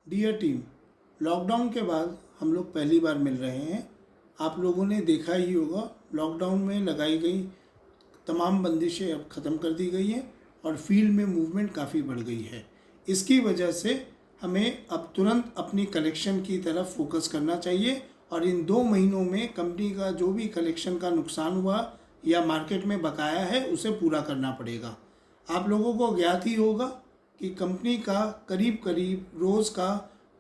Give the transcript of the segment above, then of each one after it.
Dear team, lockdown के बाद हम लोग पहली बार मिल रहे हैं। आप लोगों ने देखा ही होगा, लॉकडाउन में लगाई गई तमाम बंदिशें अब ख़त्म कर दी गई हैं और फील्ड में मूवमेंट काफ़ी बढ़ गई है। इसकी वजह से हमें अब तुरंत अपनी कलेक्शन की तरफ फोकस करना चाहिए और इन 2 महीनों में कंपनी का जो भी कलेक्शन का नुकसान हुआ या मार्केट में बकाया है उसे पूरा करना पड़ेगा। आप लोगों को ज्ञात ही होगा कि कंपनी का करीब करीब रोज़ का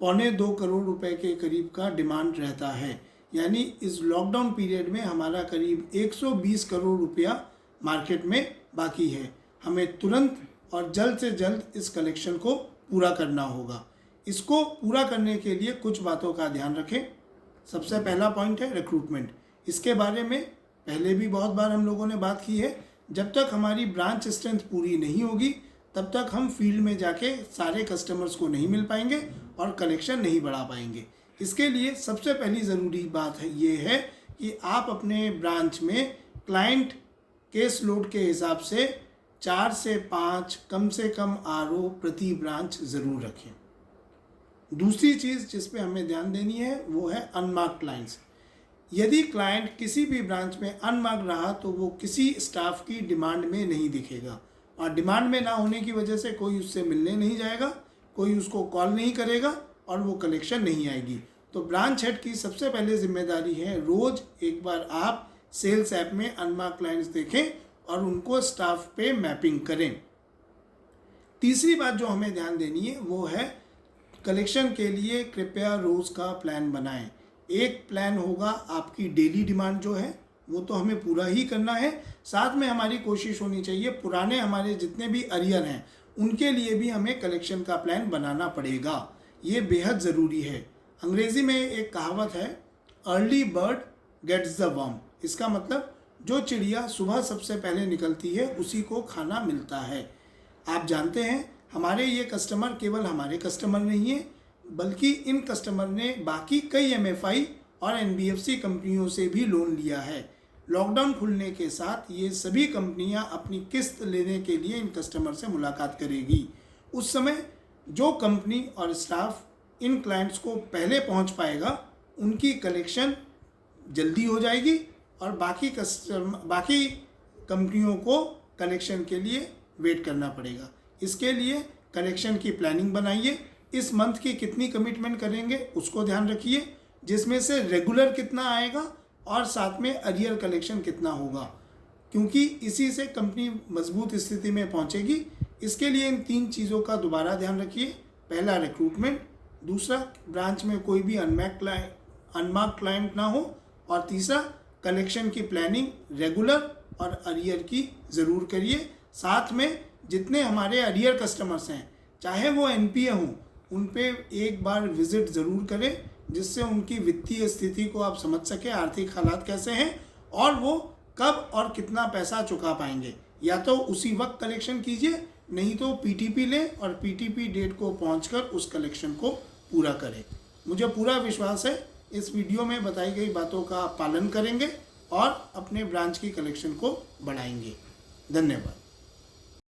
1.25 करोड़ रुपए के करीब का डिमांड रहता है। यानी इस लॉकडाउन पीरियड में हमारा करीब 120 करोड़ रुपया मार्केट में बाकी है। हमें तुरंत और जल्द से जल्द इस कलेक्शन को पूरा करना होगा। इसको पूरा करने के लिए कुछ बातों का ध्यान रखें। सबसे पहला पॉइंट है रिक्रूटमेंट। इसके बारे में पहले भी बहुत बार हम लोगों ने बात की है। जब तक हमारी ब्रांच स्ट्रेंथ पूरी नहीं होगी तब तक हम फील्ड में जाके सारे कस्टमर्स को नहीं मिल पाएंगे और कलेक्शन नहीं बढ़ा पाएंगे। इसके लिए सबसे पहली ज़रूरी बात है ये है कि आप अपने ब्रांच में क्लाइंट केस लोड के हिसाब से 4 से 5 कम से कम आरओ प्रति ब्रांच ज़रूर रखें। दूसरी चीज़ जिस पे हमें ध्यान देनी है वो है अनमार्क्ड क्लाइंट्स। यदि क्लाइंट किसी भी ब्रांच में अनमार्क्ड रहा तो वो किसी स्टाफ की डिमांड में नहीं दिखेगा और डिमांड में ना होने की वजह से कोई उससे मिलने नहीं जाएगा, कोई उसको कॉल नहीं करेगा और वो कलेक्शन नहीं आएगी। तो ब्रांच हेड की सबसे पहले जिम्मेदारी है रोज़ एक बार आप सेल्स ऐप में अनमार्क्ड क्लाइंट्स देखें और उनको स्टाफ पे मैपिंग करें। तीसरी बात जो हमें ध्यान देनी है वो है कलेक्शन के लिए कृपया रोज़ का प्लान बनाएं। एक प्लान होगा आपकी डेली डिमांड जो है वो तो हमें पूरा ही करना है, साथ में हमारी कोशिश होनी चाहिए पुराने हमारे जितने भी अरियर हैं उनके लिए भी हमें कलेक्शन का प्लान बनाना पड़ेगा। ये बेहद ज़रूरी है। अंग्रेज़ी में एक कहावत है, early bird gets the worm. इसका मतलब जो चिड़िया सुबह सबसे पहले निकलती है उसी को खाना मिलता है। आप जानते हैं हमारे ये कस्टमर केवल हमारे कस्टमर नहीं है बल्कि इन कस्टमर ने बाकी कई एमएफआई और एनबीएफसी कंपनियों से भी लोन लिया है। लॉकडाउन खुलने के साथ ये सभी कंपनियां अपनी किस्त लेने के लिए इन कस्टमर से मुलाकात करेगी। उस समय जो कंपनी और स्टाफ इन क्लाइंट्स को पहले पहुंच पाएगा उनकी कलेक्शन जल्दी हो जाएगी और बाकी कंपनियों को कलेक्शन के लिए वेट करना पड़ेगा। इसके लिए कलेक्शन की प्लानिंग बनाइए। इस मंथ की कितनी कमिटमेंट करेंगे उसको ध्यान रखिए, जिसमें से रेगुलर कितना आएगा और साथ में अरियर कलेक्शन कितना होगा, क्योंकि इसी से कंपनी मजबूत स्थिति में पहुंचेगी। इसके लिए इन 3 चीज़ों का दोबारा ध्यान रखिए। पहला रिक्रूटमेंट, दूसरा ब्रांच में कोई भी अनमार्क्ड क्लाइंट ना हो और तीसरा कलेक्शन की प्लानिंग रेगुलर और अरियर की ज़रूर करिए। साथ में जितने हमारे अरियर कस्टमर्स हैं चाहे वो एनपीए हों उन पे एक बार विजिट ज़रूर करें, जिससे उनकी वित्तीय स्थिति को आप समझ सकें, आर्थिक हालात कैसे हैं और वो कब और कितना पैसा चुका पाएंगे। या तो उसी वक्त कलेक्शन कीजिए, नहीं तो पीटीपी लें और पीटीपी डेट को पहुंचकर उस कलेक्शन को पूरा करें। मुझे पूरा विश्वास है इस वीडियो में बताई गई बातों का आप पालन करेंगे और अपने ब्रांच की कलेक्शन को बढ़ाएंगे। धन्यवाद।